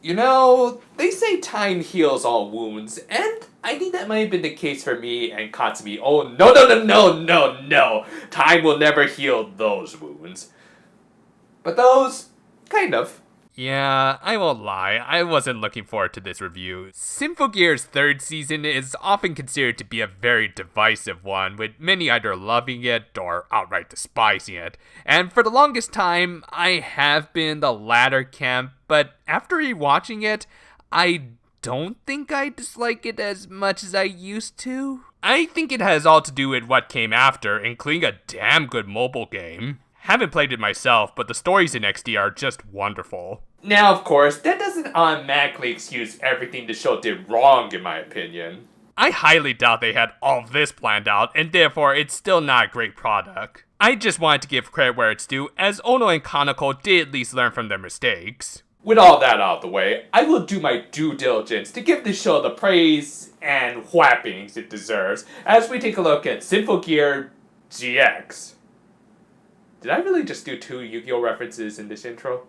You know, they say time heals all wounds, and I think that might have been the case for me and Katsumi. Oh, no, no, no, no, no, no! Time will never heal those wounds. But those, kind of. Yeah, I won't lie, I wasn't looking forward to this review. Symphogear's third season is often considered to be a very divisive one, with many either loving it or outright despising it. And for the longest time, I have been the latter camp, but after rewatching it, I don't think I dislike it as much as I used to. I think it has all to do with what came after, including a damn good mobile game. Haven't played it myself, but the stories in XD are just wonderful. Now, of course, that doesn't automatically excuse everything the show did wrong, in my opinion. I highly doubt they had all of this planned out, and therefore it's still not a great product. I just wanted to give credit where it's due, as Ono and Kaneko did at least learn from their mistakes. With all that out of the way, I will do my due diligence to give the show the praise and whappings it deserves as we take a look at Symphogear GX. Did I really just do 2 Yu-Gi-Oh! References in this intro?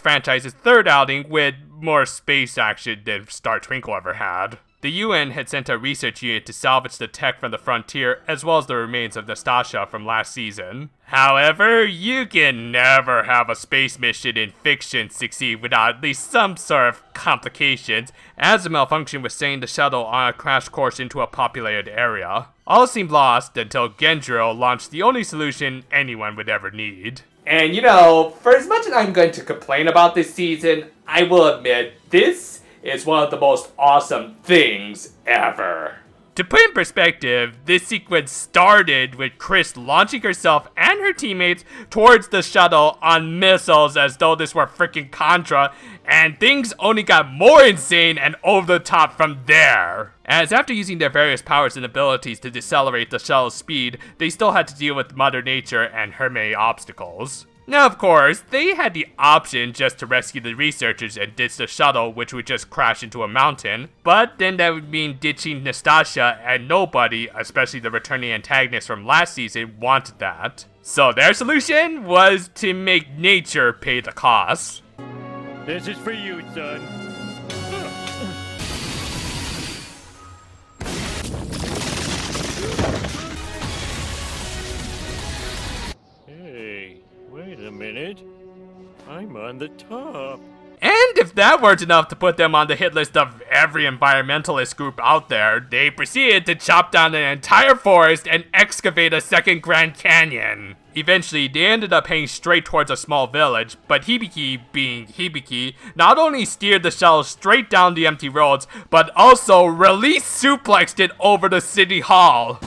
Franchise's third outing with more space action than Star Twinkle ever had. The UN had sent a research unit to salvage the tech from the frontier as well as the remains of Nastasha from last season. However, you can never have a space mission in fiction succeed without at least some sort of complications, as a malfunction was sending the shuttle on a crash course into a populated area. All seemed lost until Genjiro launched the only solution anyone would ever need. And you know, for as much as I'm going to complain about this season, I will admit this is one of the most awesome things ever. To put in perspective, this sequence started with Chris launching herself and her teammates towards the shuttle on missiles as though this were freaking Contra, and things only got more insane and over the top from there. As after using their various powers and abilities to decelerate the shuttle's speed, they still had to deal with Mother Nature and her many obstacles. Now, of course, they had the option just to rescue the researchers and ditch the shuttle, which would just crash into a mountain, but then that would mean ditching Nastasha, and nobody, especially the returning antagonist from last season, wanted that. So their solution was to make nature pay the cost. This is for you, son. Hey, wait a minute. I'm on the top. And if that weren't enough to put them on the hit list of every environmentalist group out there, they proceeded to chop down an entire forest and excavate a second Grand Canyon. Eventually, they ended up heading straight towards a small village, but Hibiki, being Hibiki, not only steered the shuttle straight down the empty roads, but also release suplexed it over the city hall.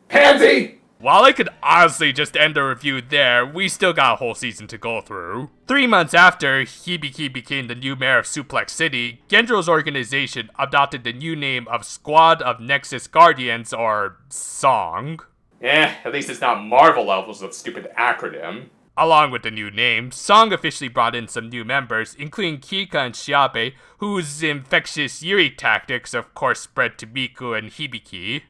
Pansy! While I could honestly just end the review there, we still got a whole season to go through. 3 months after Hibiki became the new mayor of Suplex City, Genjiro's organization adopted the new name of Squad of Nexus Guardians, or SONG. At least it's not Marvel levels of stupid acronym. Along with the new name, SONG officially brought in some new members, including Kika and Shiabe, whose infectious Yuri tactics of course spread to Miku and Hibiki.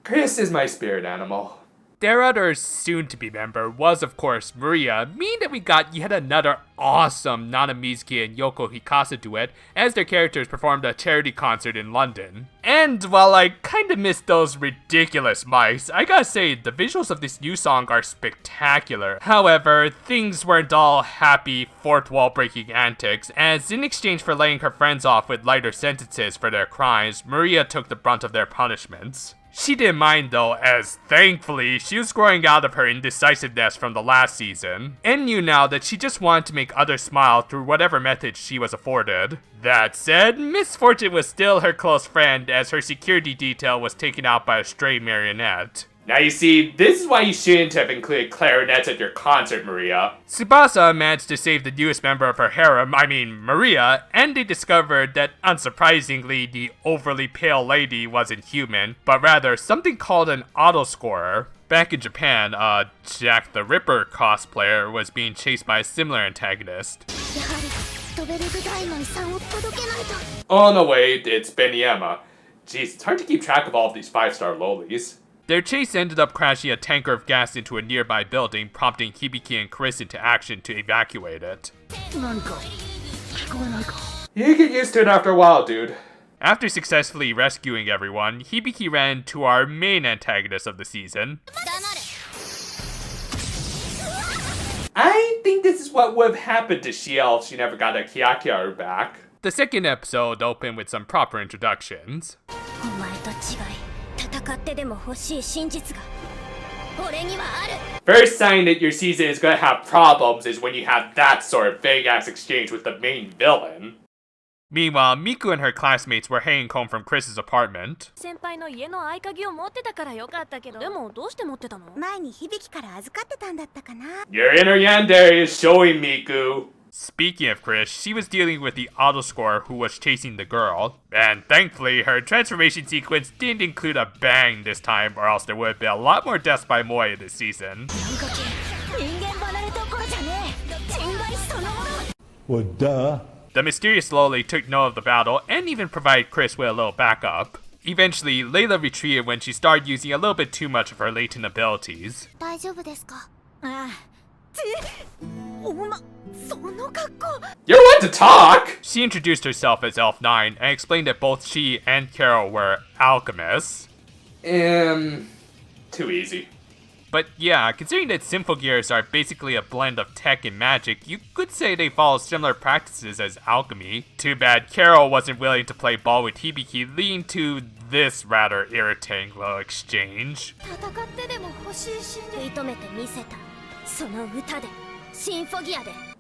Chris is my spirit animal. Their other soon-to-be member was, of course, Maria, meaning that we got yet another awesome Nana Mizuki and Yoko Hikasa duet as their characters performed a charity concert in London. And while I kinda missed those ridiculous mics, I gotta say, the visuals of this new song are spectacular. However, things weren't all happy, fourth-wall-breaking antics, as in exchange for letting her friends off with lighter sentences for their crimes, Maria took the brunt of their punishments. She didn't mind though, as thankfully, she was growing out of her indecisiveness from the last season, and knew now that she just wanted to make others smile through whatever method she was afforded. That said, Miss Fortune was still her close friend, as her security detail was taken out by a stray marionette. Now you see, this is why you shouldn't have included clarinets at your concert, Maria. Tsubasa managed to save the newest member of her harem, Maria, and they discovered that, unsurprisingly, the overly pale lady wasn't human, but rather something called an autoscorer. Back in Japan, Jack the Ripper cosplayer was being chased by a similar antagonist. Oh no wait, it's Beniyama. Jeez, it's hard to keep track of all of these 5-star lolis. Their chase ended up crashing a tanker of gas into a nearby building, prompting Hibiki and Chris into action to evacuate it. You get used to it after a while, dude. After successfully rescuing everyone, Hibiki ran to our main antagonist of the season. I think this is what would have happened to Shiel if she never got a Kyakkyaru back. The second episode opened with some proper introductions. First sign that your season is gonna have problems is when you have that sort of vague-ass exchange with the main villain. Meanwhile, Miku and her classmates were hanging home from Chris's apartment. Your inner yandere is showing, Miku. Speaking of Chris, she was dealing with the autoscorer who was chasing the girl. And thankfully, her transformation sequence didn't include a bang this time, or else there would have been a lot more deaths by Moe this season. Well, duh. The mysterious loli took note of the battle and even provided Chris with a little backup. Eventually, Layla retreated when she started using a little bit too much of her latent abilities. You're one to talk! She introduced herself as Elf 9 and explained that both she and Carol were alchemists. Too easy. But yeah, considering that Symphogears are basically a blend of tech and magic, you could say they follow similar practices as alchemy. Too bad Carol wasn't willing to play ball with Hibiki, leading to this rather irritating little exchange.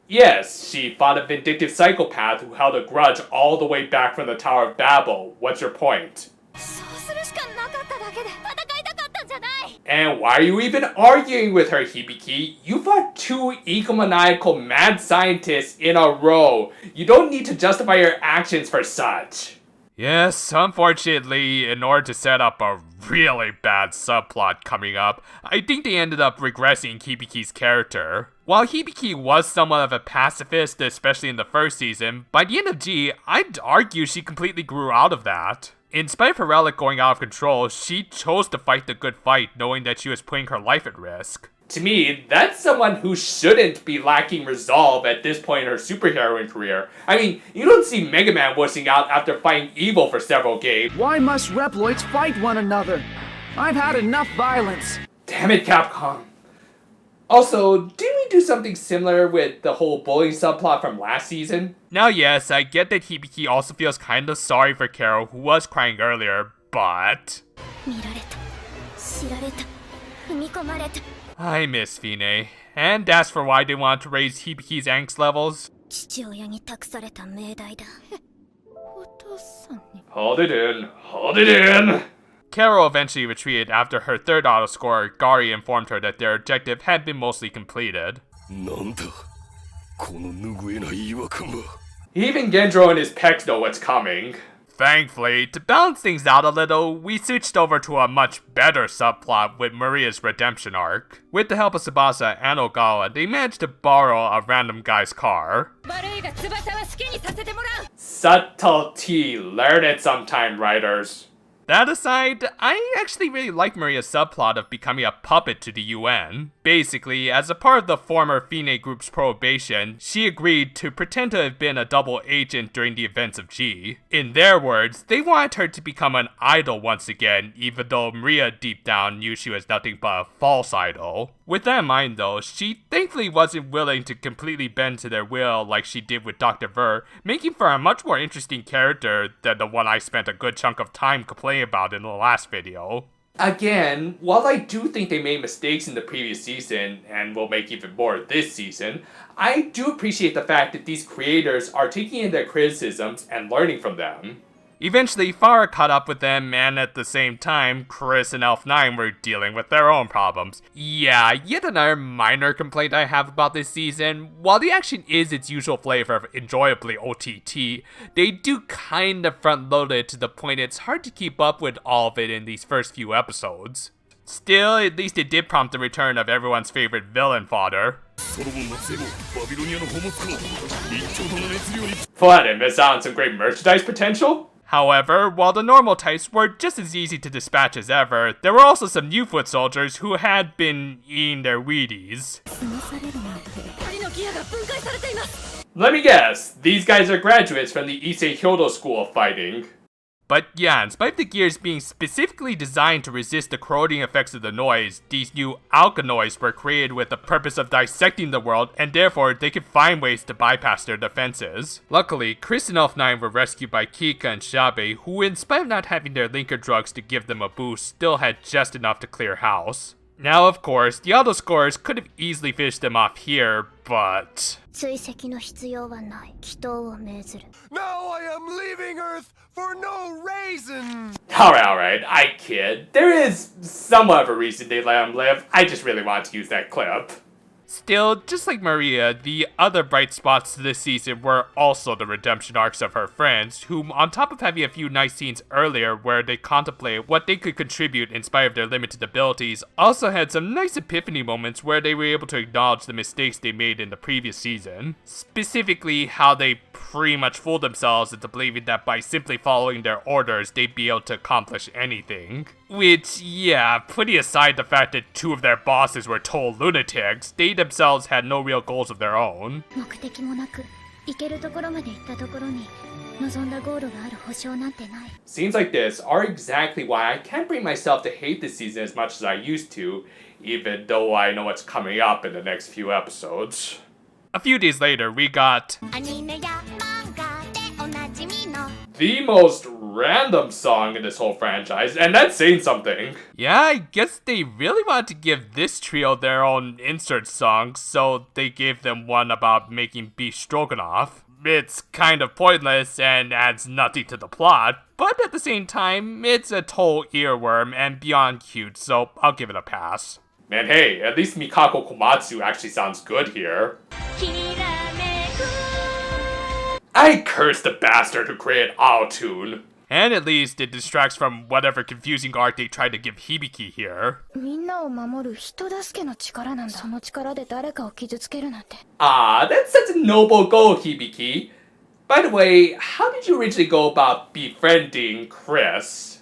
Yes, she fought a vindictive psychopath who held a grudge all the way back from the Tower of Babel. What's your point? And why are you even arguing with her, Hibiki? You fought 2 egomaniacal mad scientists in a row. You don't need to justify your actions for such. Yes, unfortunately, in order to set up a really bad subplot coming up, I think they ended up regressing Hibiki's character. While Hibiki was somewhat of a pacifist, especially in the first season, by the end of G, I'd argue she completely grew out of that. In spite of her relic going out of control, she chose to fight the good fight, knowing that she was putting her life at risk. To me, that's someone who shouldn't be lacking resolve at this point in her superheroine career. I mean, you don't see Mega Man wussing out after fighting evil for several games. Why must Reploids fight one another? I've had enough violence. Damn it, Capcom. Also, didn't we do something similar with the whole bullying subplot from last season? Now yes, I get that Hibiki also feels kind of sorry for Carol, who was crying earlier, but... I miss Fine, and that's for why they want to raise Hibiki's angst levels. Hold it in, hold it in! Carol eventually retreated after her third autoscorer, Gari, informed her that their objective had been mostly completed. Even Gendro and his pecs know what's coming. Thankfully, to balance things out a little, we switched over to a much better subplot with Maria's redemption arc. With the help of Tsubasa and Ogawa, they managed to borrow a random guy's car. Subtlety, learn it sometime, writers. That aside, I actually really like Maria's subplot of becoming a puppet to the UN. Basically, as a part of the former Fine group's probation, she agreed to pretend to have been a double agent during the events of G. In their words, they wanted her to become an idol once again, even though Maria deep down knew she was nothing but a false idol. With that in mind though, she thankfully wasn't willing to completely bend to their will like she did with Dr. Ver, making for a much more interesting character than the one I spent a good chunk of time complaining about in the last video. Again, while I do think they made mistakes in the previous season, and will make even more this season, I do appreciate the fact that these creators are taking in their criticisms and learning from them. Eventually, Farah caught up with them, and at the same time, Chris and Elf 9 were dealing with their own problems. Yeah, yet another minor complaint I have about this season. While the action is its usual flavor of enjoyably OTT, they do kind of front-load it to the point it's hard to keep up with all of it in these first few episodes. Still, at least it did prompt the return of everyone's favorite villain fodder. What, and miss out on some great merchandise potential? However, while the normal types were just as easy to dispatch as ever, there were also some new foot soldiers who had been eating their Wheaties. Let me guess, these guys are graduates from the Issei Hyodo School of Fighting. But yeah, in spite of the gears being specifically designed to resist the corroding effects of the noise, these new alkanoids were created with the purpose of dissecting the world, and therefore they could find ways to bypass their defenses. Luckily, Chris and Elf 9 were rescued by Kika and Shabe, who in spite of not having their linker drugs to give them a boost, still had just enough to clear house. Now of course, the auto scorers could have easily finished them off here, but... Now I am leaving Earth for no reason! Alright, I kid. There is somewhat of a reason they let him live. I just really want to use that clip. Still, just like Maria, the other bright spots this season were also the redemption arcs of her friends, whom, on top of having a few nice scenes earlier where they contemplate what they could contribute in spite of their limited abilities, also had some nice epiphany moments where they were able to acknowledge the mistakes they made in the previous season. Specifically, how they pretty much fooled themselves into believing that by simply following their orders, they'd be able to accomplish anything. Which, yeah, putting aside the fact that two of their bosses were total lunatics, they themselves had no real goals of their own. Scenes like this are exactly why I can't bring myself to hate this season as much as I used to, even though I know what's coming up in the next few episodes. A few days later, we got the most random song in this whole franchise, and that's saying something. Yeah, I guess they really wanted to give this trio their own insert song, so they gave them one about making beef stroganoff. It's kind of pointless and adds nothing to the plot, but at the same time, it's a total earworm and beyond cute, so I'll give it a pass. Man, hey, at least Mikako Komatsu actually sounds good here. I curse the bastard who created Auto-Tune. And at least it distracts from whatever confusing art they tried to give Hibiki here. Ah, that's such a noble goal, Hibiki. By the way, how did you originally go about befriending Chris?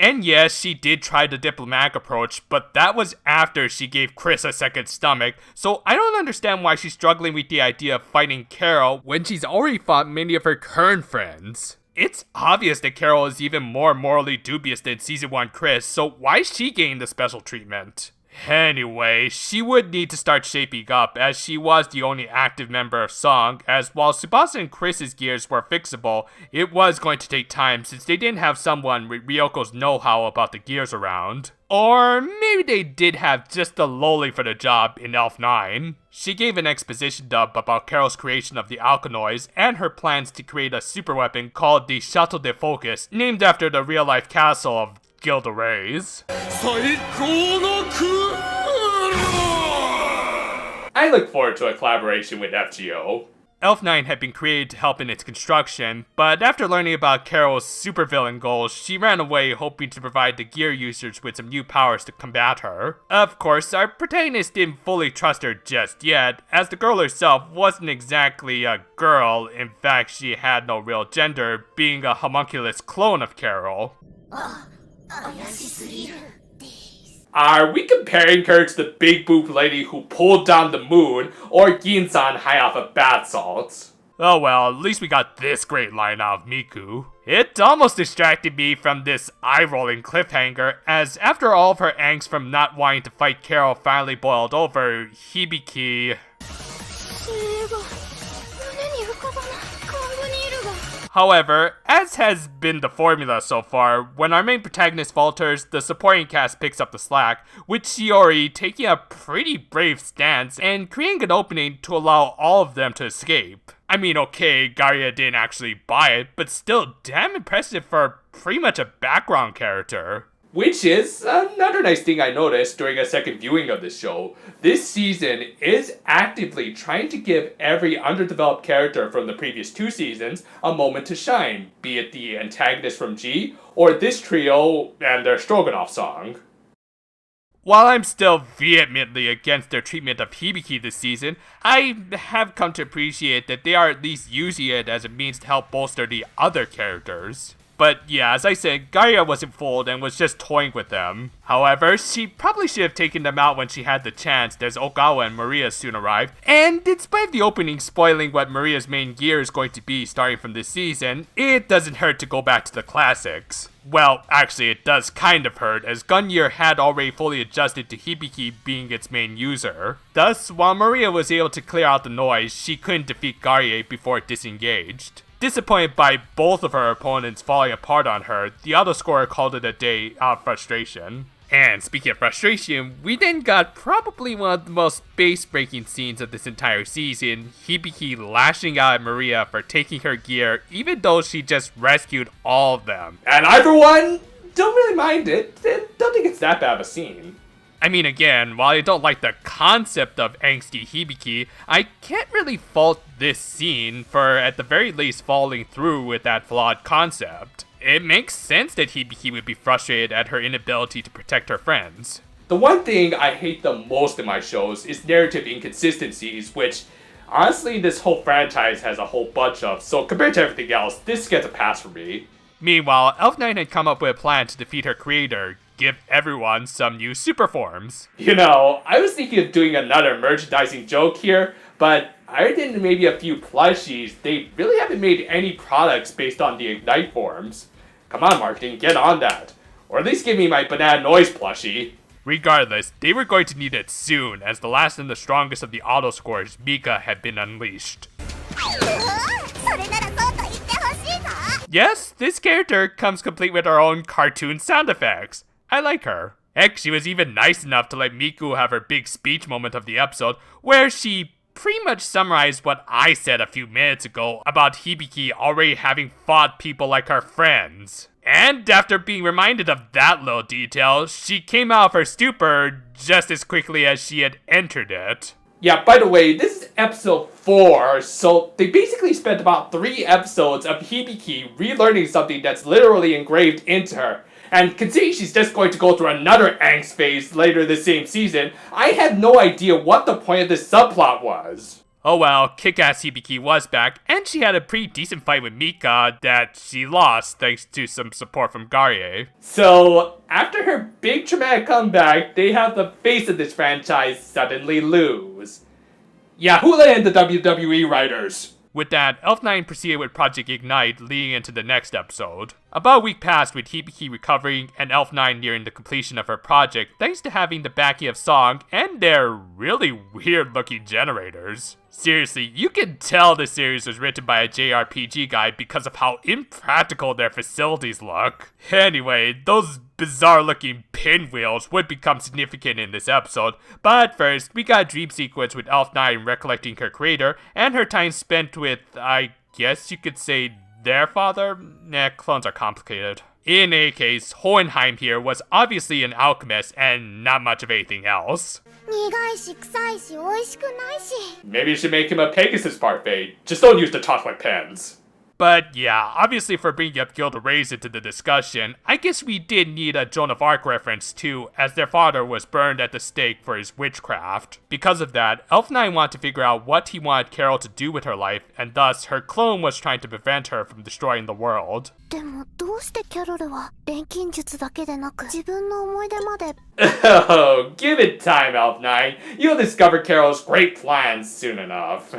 And yes, she did try the diplomatic approach, but that was after she gave Chris a second stomach, so I don't understand why she's struggling with the idea of fighting Carol when she's already fought many of her current friends. It's obvious that Carol is even more morally dubious than Season 1 Chris, so why is she getting the special treatment? Anyway, she would need to start shaping up, as she was the only active member of Song, as while Tsubasa and Chris's gears were fixable, it was going to take time since they didn't have someone with Ryoko's know-how about the gears around. Or maybe they did have just the lowly for the job in Elf 9. She gave an exposition dump about Carol's creation of the Alkanoids and her plans to create a super weapon called the Chateau de Focus, named after the real-life castle of Gilderais. I look forward to a collaboration with FGO. Elf 9 had been created to help in its construction, but after learning about Carol's supervillain goals, she ran away hoping to provide the gear users with some new powers to combat her. Of course, our protagonist didn't fully trust her just yet, as the girl herself wasn't exactly a girl. In fact, she had no real gender, being a homunculus clone of Carol. Are we comparing her to the big boob lady who pulled down the moon, or Ginsan high off of bath salts? Oh well, at least we got this great line out of Miku. It almost distracted me from this eye-rolling cliffhanger, as after all of her angst from not wanting to fight Carol finally boiled over, Hibiki... However, as has been the formula so far, when our main protagonist falters, the supporting cast picks up the slack, with Shiori taking a pretty brave stance and creating an opening to allow all of them to escape. I mean, okay, Garia didn't actually buy it, but still damn impressive for pretty much a background character. Which is another nice thing I noticed during a second viewing of the show. This season is actively trying to give every underdeveloped character from the previous 2 seasons a moment to shine, be it the antagonist from G, or this trio and their Stroganoff song. While I'm still vehemently against their treatment of Hibiki this season, I have come to appreciate that they are at least using it as a means to help bolster the other characters. But yeah, as I said, Gaia wasn't fooled and was just toying with them. However, she probably should have taken them out when she had the chance, as Okawa and Maria soon arrived. And despite the opening spoiling what Maria's main gear is going to be starting from this season, it doesn't hurt to go back to the classics. Well, actually it does kind of hurt, as Gunyear had already fully adjusted to Hibiki being its main user. Thus, while Maria was able to clear out the noise, she couldn't defeat Garie before it disengaged. Disappointed by both of her opponents falling apart on her, the autoscorer called it a day out of frustration. And speaking of frustration, we then got probably one of the most base-breaking scenes of this entire season, Hibiki lashing out at Maria for taking her gear even though she just rescued all of them. And I, for one, don't really mind it. I don't think it's that bad of a scene. I mean, again, while I don't like the concept of angsty Hibiki, I can't really fault this scene for at the very least following through with that flawed concept. It makes sense that Hibiki would be frustrated at her inability to protect her friends. The one thing I hate the most in my shows is narrative inconsistencies, which honestly this whole franchise has a whole bunch of, so compared to everything else, this gets a pass for me. Meanwhile, Elf9 had come up with a plan to defeat her creator, give everyone some new super forms. You know, I was thinking of doing another merchandising joke here, but other than maybe a few plushies, they really haven't made any products based on the Ignite forms. Come on, marketing, get on that. Or at least give me my Banana Noise plushie. Regardless, they were going to need it soon, as the last and the strongest of the auto scores, Mika, had been unleashed. Yes, this character comes complete with her own cartoon sound effects. I like her. Heck, she was even nice enough to let Miku have her big speech moment of the episode, where she pretty much summarized what I said a few minutes ago about Hibiki already having fought people like her friends. And after being reminded of that little detail, she came out of her stupor just as quickly as she had entered it. Yeah, by the way, this is episode 4, so they basically spent about 3 episodes of Hibiki relearning something that's literally engraved into her. And considering she's just going to go through another angst phase later this same season, I had no idea what the point of this subplot was. Oh well, Kick-Ass Hibiki was back, and she had a pretty decent fight with Mika that she lost thanks to some support from Garie. So, after her big traumatic comeback, they have the face of this franchise suddenly lose. Yahoo and the WWE writers. With that, Elf9 proceeded with Project Ignite, leading into the next episode. About a week passed with Hibiki recovering and Elf9 nearing the completion of her project thanks to having the backing of Song and their really weird looking generators. Seriously, you can tell this series was written by a JRPG guy because of how impractical their facilities look. Anyway, those bizarre looking pinwheels would become significant in this episode, but first, we got a dream sequence with Elf9 recollecting her creator and her time spent with, I guess you could say, their father? Nah, clones are complicated. In any case, Hohenheim here was obviously an alchemist and not much of anything else. Maybe you should make him a Pegasus parfait. Just don't use the chocolate pens. But yeah, obviously for bringing up Gilda Reyes into the discussion, I guess we did need a Joan of Arc reference too, as their father was burned at the stake for his witchcraft. Because of that, Elf9 wanted to figure out what he wanted Carol to do with her life, and thus her clone was trying to prevent her from destroying the world. Oh, give it time, Elf9. You'll discover Carol's great plans soon enough.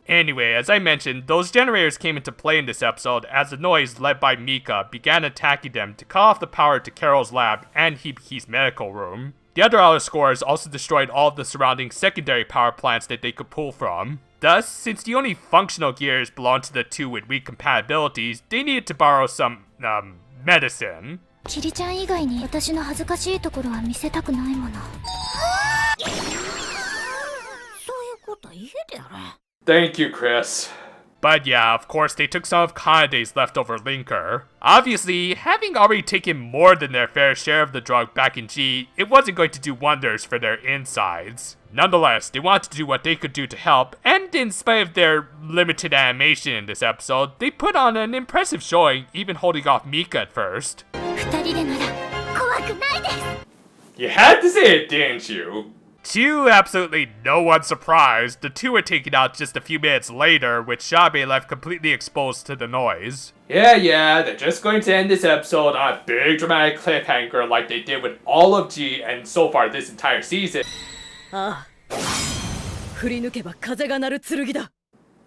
Anyway, as I mentioned, those generators came into play in this episode as the noise led by Mika began attacking them to cut off the power to Carol's lab and Hibiki's medical room. The other outer scorers also destroyed all of the surrounding secondary power plants that they could pull from. Thus, since the only functional gears belong to the two with weak compatibilities, they needed to borrow some, medicine. キリちゃん以外に私の恥ずかしいところは見せたくないもの。そういうこと言えてやれ。 Thank you, Chris. But yeah, of course, they took some of Kanade's leftover linker. Obviously, having already taken more than their fair share of the drug back in G, it wasn't going to do wonders for their insides. Nonetheless, they wanted to do what they could do to help, and in spite of their limited animation in this episode, they put on an impressive showing, even holding off Mika at first. 二人でなら怖くないです。 You had to say it, didn't you? To absolutely no one's surprise, the two were taken out just a few minutes later, with Shabe left completely exposed to the noise. Yeah, they're just going to end this episode on a big dramatic cliffhanger like they did with all of G and so far this entire season. ああ。振り抜けば風が鳴る剣だ。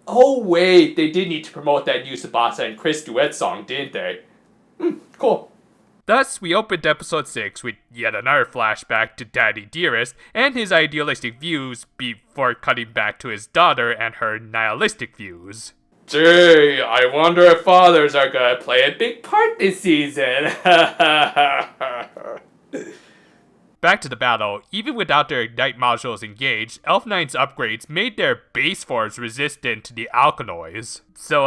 Oh wait, they did need to promote that new Tsubasa and Chris duet song, didn't they? Cool. Thus, we opened episode 6 with yet another flashback to Daddy Dearest and his idealistic views before cutting back to his daughter and her nihilistic views. Gee, I wonder if fathers are gonna play a big part this season. Back to the battle, even without their Ignite modules engaged, Elf9's upgrades made their base forms resistant to the alkanoids. So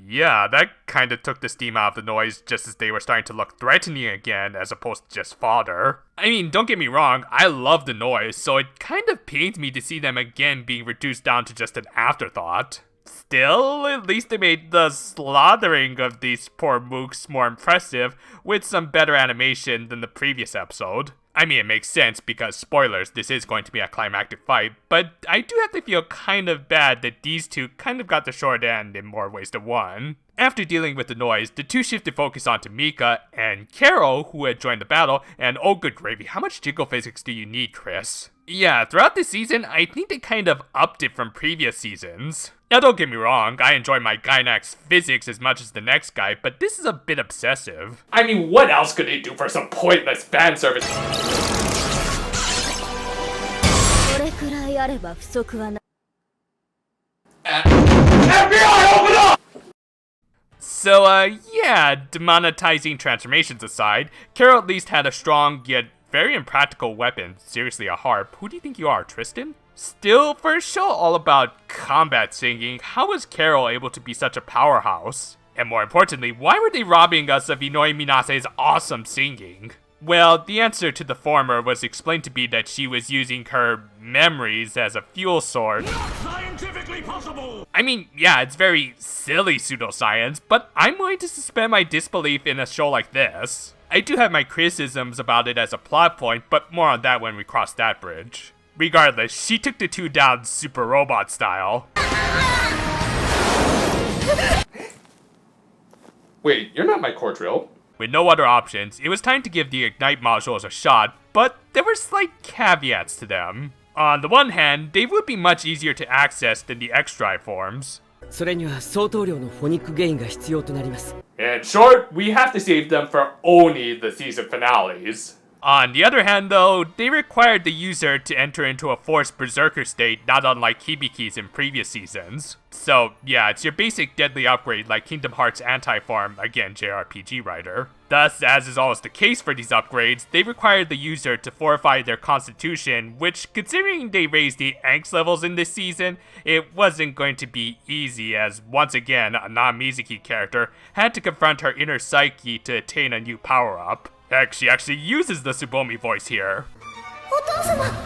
yeah, that kinda took the steam out of the noise just as they were starting to look threatening again as opposed to just fodder. I mean, don't get me wrong, I love the noise, so it kind of pains me to see them again being reduced down to just an afterthought. Still, at least they made the slaughtering of these poor mooks more impressive with some better animation than the previous episode. I mean, it makes sense because, spoilers, this is going to be a climactic fight, but I do have to feel kind of bad that these two kind of got the short end in more ways than one. After dealing with the noise, the two shifted focus onto Mika and Carol, who had joined the battle, and oh good gravy, how much jiggle physics do you need, Chris? Yeah, throughout this season, I think they kind of upped it from previous seasons. Now don't get me wrong, I enjoy my Gynax physics as much as the next guy, but this is a bit obsessive. I mean, what else could they do for some pointless fan service? これくらいあれば不足はない。 FBI, open up! So, yeah, demonetizing transformations aside, Carol at least had a strong yet very impractical weapon. Seriously, a harp. Who do you think you are, Tristan? Still, for a show all about combat singing, how was Carol able to be such a powerhouse? And more importantly, why were they robbing us of Inoi Minase's awesome singing? Well, the answer to the former was explained to be that she was using her memories as a fuel source. Not scientifically possible! I mean, yeah, it's very silly pseudoscience, but I'm going to suspend my disbelief in a show like this. I do have my criticisms about it as a plot point, but more on that when we cross that bridge. Regardless, she took the two down super robot style. Wait, you're not my core drill. With no other options, it was time to give the Ignite modules a shot, but there were slight caveats to them. On the one hand, they would be much easier to access than the X-Drive forms. それには相当量のフォニックゲインが必要となります。 In short, we have to save them for only the season finales. On the other hand, though, they required the user to enter into a forced berserker state, not unlike Hibiki's in previous seasons. So, yeah, it's your basic deadly upgrade like Kingdom Hearts Anti-Form, again, JRPG writer. Thus, as is always the case for these upgrades, they required the user to fortify their constitution, which, considering they raised the angst levels in this season, it wasn't going to be easy as, once again, a non-Mizuki character had to confront her inner psyche to attain a new power-up. Heck, she actually uses the Tsubomi voice here.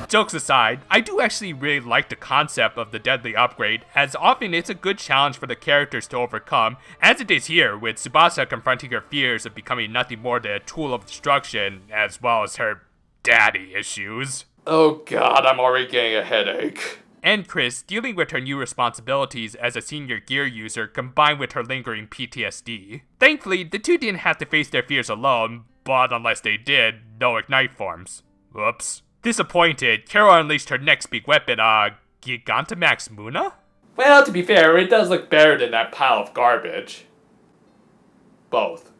Jokes aside, I do actually really like the concept of the deadly upgrade, as often it's a good challenge for the characters to overcome, as it is here with Tsubasa confronting her fears of becoming nothing more than a tool of destruction, as well as her daddy issues. Oh god, I'm already getting a headache. And Chris dealing with her new responsibilities as a senior gear user combined with her lingering PTSD. Thankfully, the two didn't have to face their fears alone, but unless they did, no Ignite forms. Whoops. Disappointed, Carol unleashed her next big weapon, Gigantamax Muna? Well, to be fair, it does look better than that pile of garbage. Both.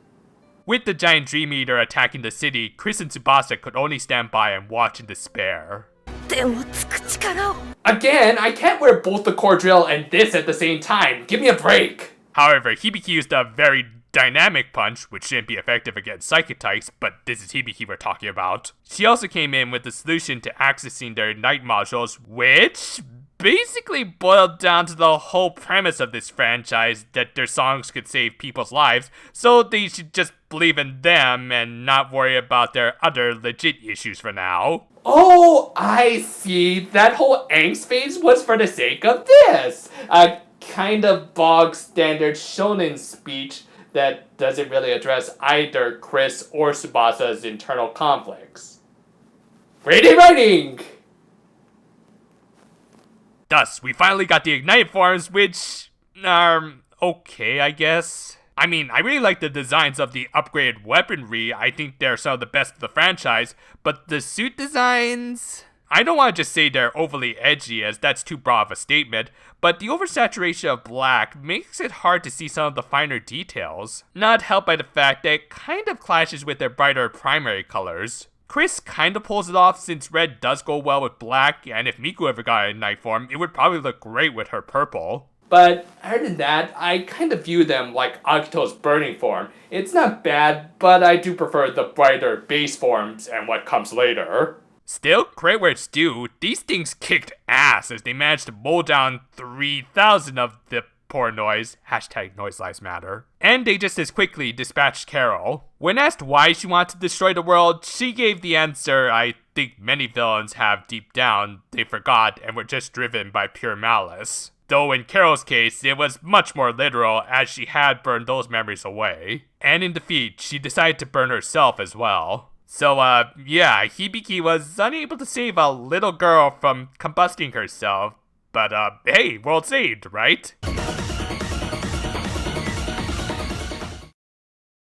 With the giant Dream Eater attacking the city, Chris and Tsubasa could only stand by and watch in despair. 天をつく力を。Again, I can't wear both the core drill and this at the same time. Give me a break. However, Hibiki used a very dynamic punch, which shouldn't be effective against psychic types, but this is Hibiki we're talking about. She also came in with the solution to accessing their night modules, which basically boiled down to the whole premise of this franchise, that their songs could save people's lives, so they should just believe in them and not worry about their other legit issues for now. Oh, I see. That whole angst phase was for the sake of this. A kind of bog standard shonen speech that doesn't really address either Chris or Tsubasa's internal conflicts. Great writing! Thus, we finally got the Ignited forms, which are okay, I guess. I mean, I really like the designs of the upgraded weaponry. I think they're some of the best of the franchise, but the suit designs, I don't want to just say they're overly edgy, as that's too broad of a statement, but the oversaturation of black makes it hard to see some of the finer details, not helped by the fact that it kind of clashes with their brighter primary colors. Chris kind of pulls it off since red does go well with black, and if Miku ever got a night form, it would probably look great with her purple. But other than that, I kind of view them like Akito's burning form. It's not bad, but I do prefer the brighter base forms and what comes later. Still, credit where it's due, these things kicked ass as they managed to mow down 3,000 of the poor noise, #NoiseLivesMatter. And they just as quickly dispatched Carol. When asked why she wanted to destroy the world, she gave the answer I think many villains have deep down. They forgot and were just driven by pure malice. Though in Carol's case, it was much more literal as she had burned those memories away. And in defeat, she decided to burn herself as well. So, yeah, Hibiki was unable to save a little girl from combusting herself. But, hey, world saved, right?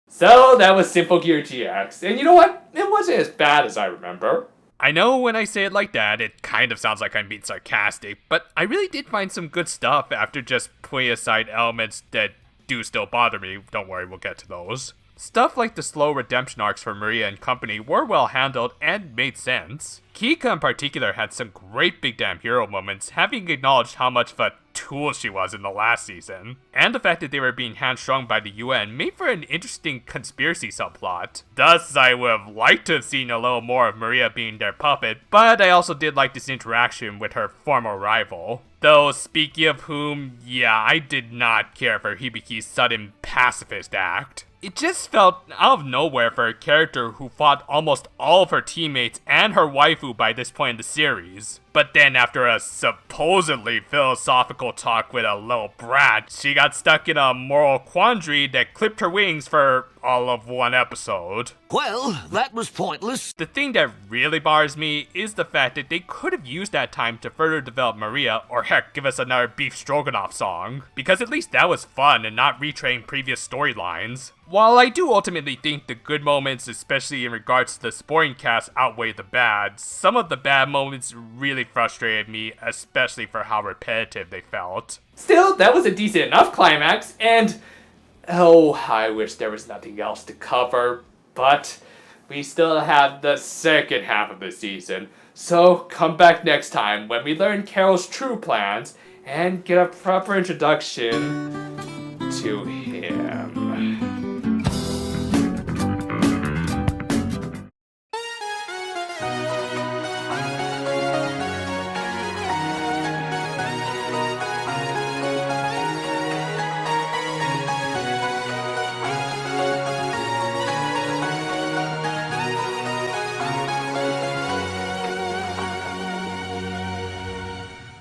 So that was Symphogear GX, and you know what? It wasn't as bad as I remember. I know when I say it like that, it kind of sounds like I'm being sarcastic, but I really did find some good stuff after just putting aside elements that do still bother me. Don't worry, we'll get to those. Stuff like the slow redemption arcs for Maria and company were well handled and made sense. Kika in particular had some great big damn hero moments, having acknowledged how much of a tool she was in the last season. And the fact that they were being hamstrung by the UN made for an interesting conspiracy subplot. Thus, I would have liked to have seen a little more of Maria being their puppet, but I also did like this interaction with her former rival. Though, speaking of whom, yeah, I did not care for Hibiki's sudden pacifist act. It just felt out of nowhere for a character who fought almost all of her teammates and her waifu by this point in the series. But then after a supposedly philosophical talk with a little brat, she got stuck in a moral quandary that clipped her wings for all of one episode. Well, that was pointless. The thing that really bothers me is the fact that they could have used that time to further develop Maria, or heck, give us another Beef Stroganoff song, because at least that was fun and not retraying previous storylines. While I do ultimately think the good moments, especially in regards to the supporting cast, outweigh the bad, some of the bad moments really frustrated me, especially for how repetitive they felt. Still, that was a decent enough climax, and oh, I wish there was nothing else to cover, but we still have the second half of the season. So come back next time when we learn Carol's true plans and get a proper introduction to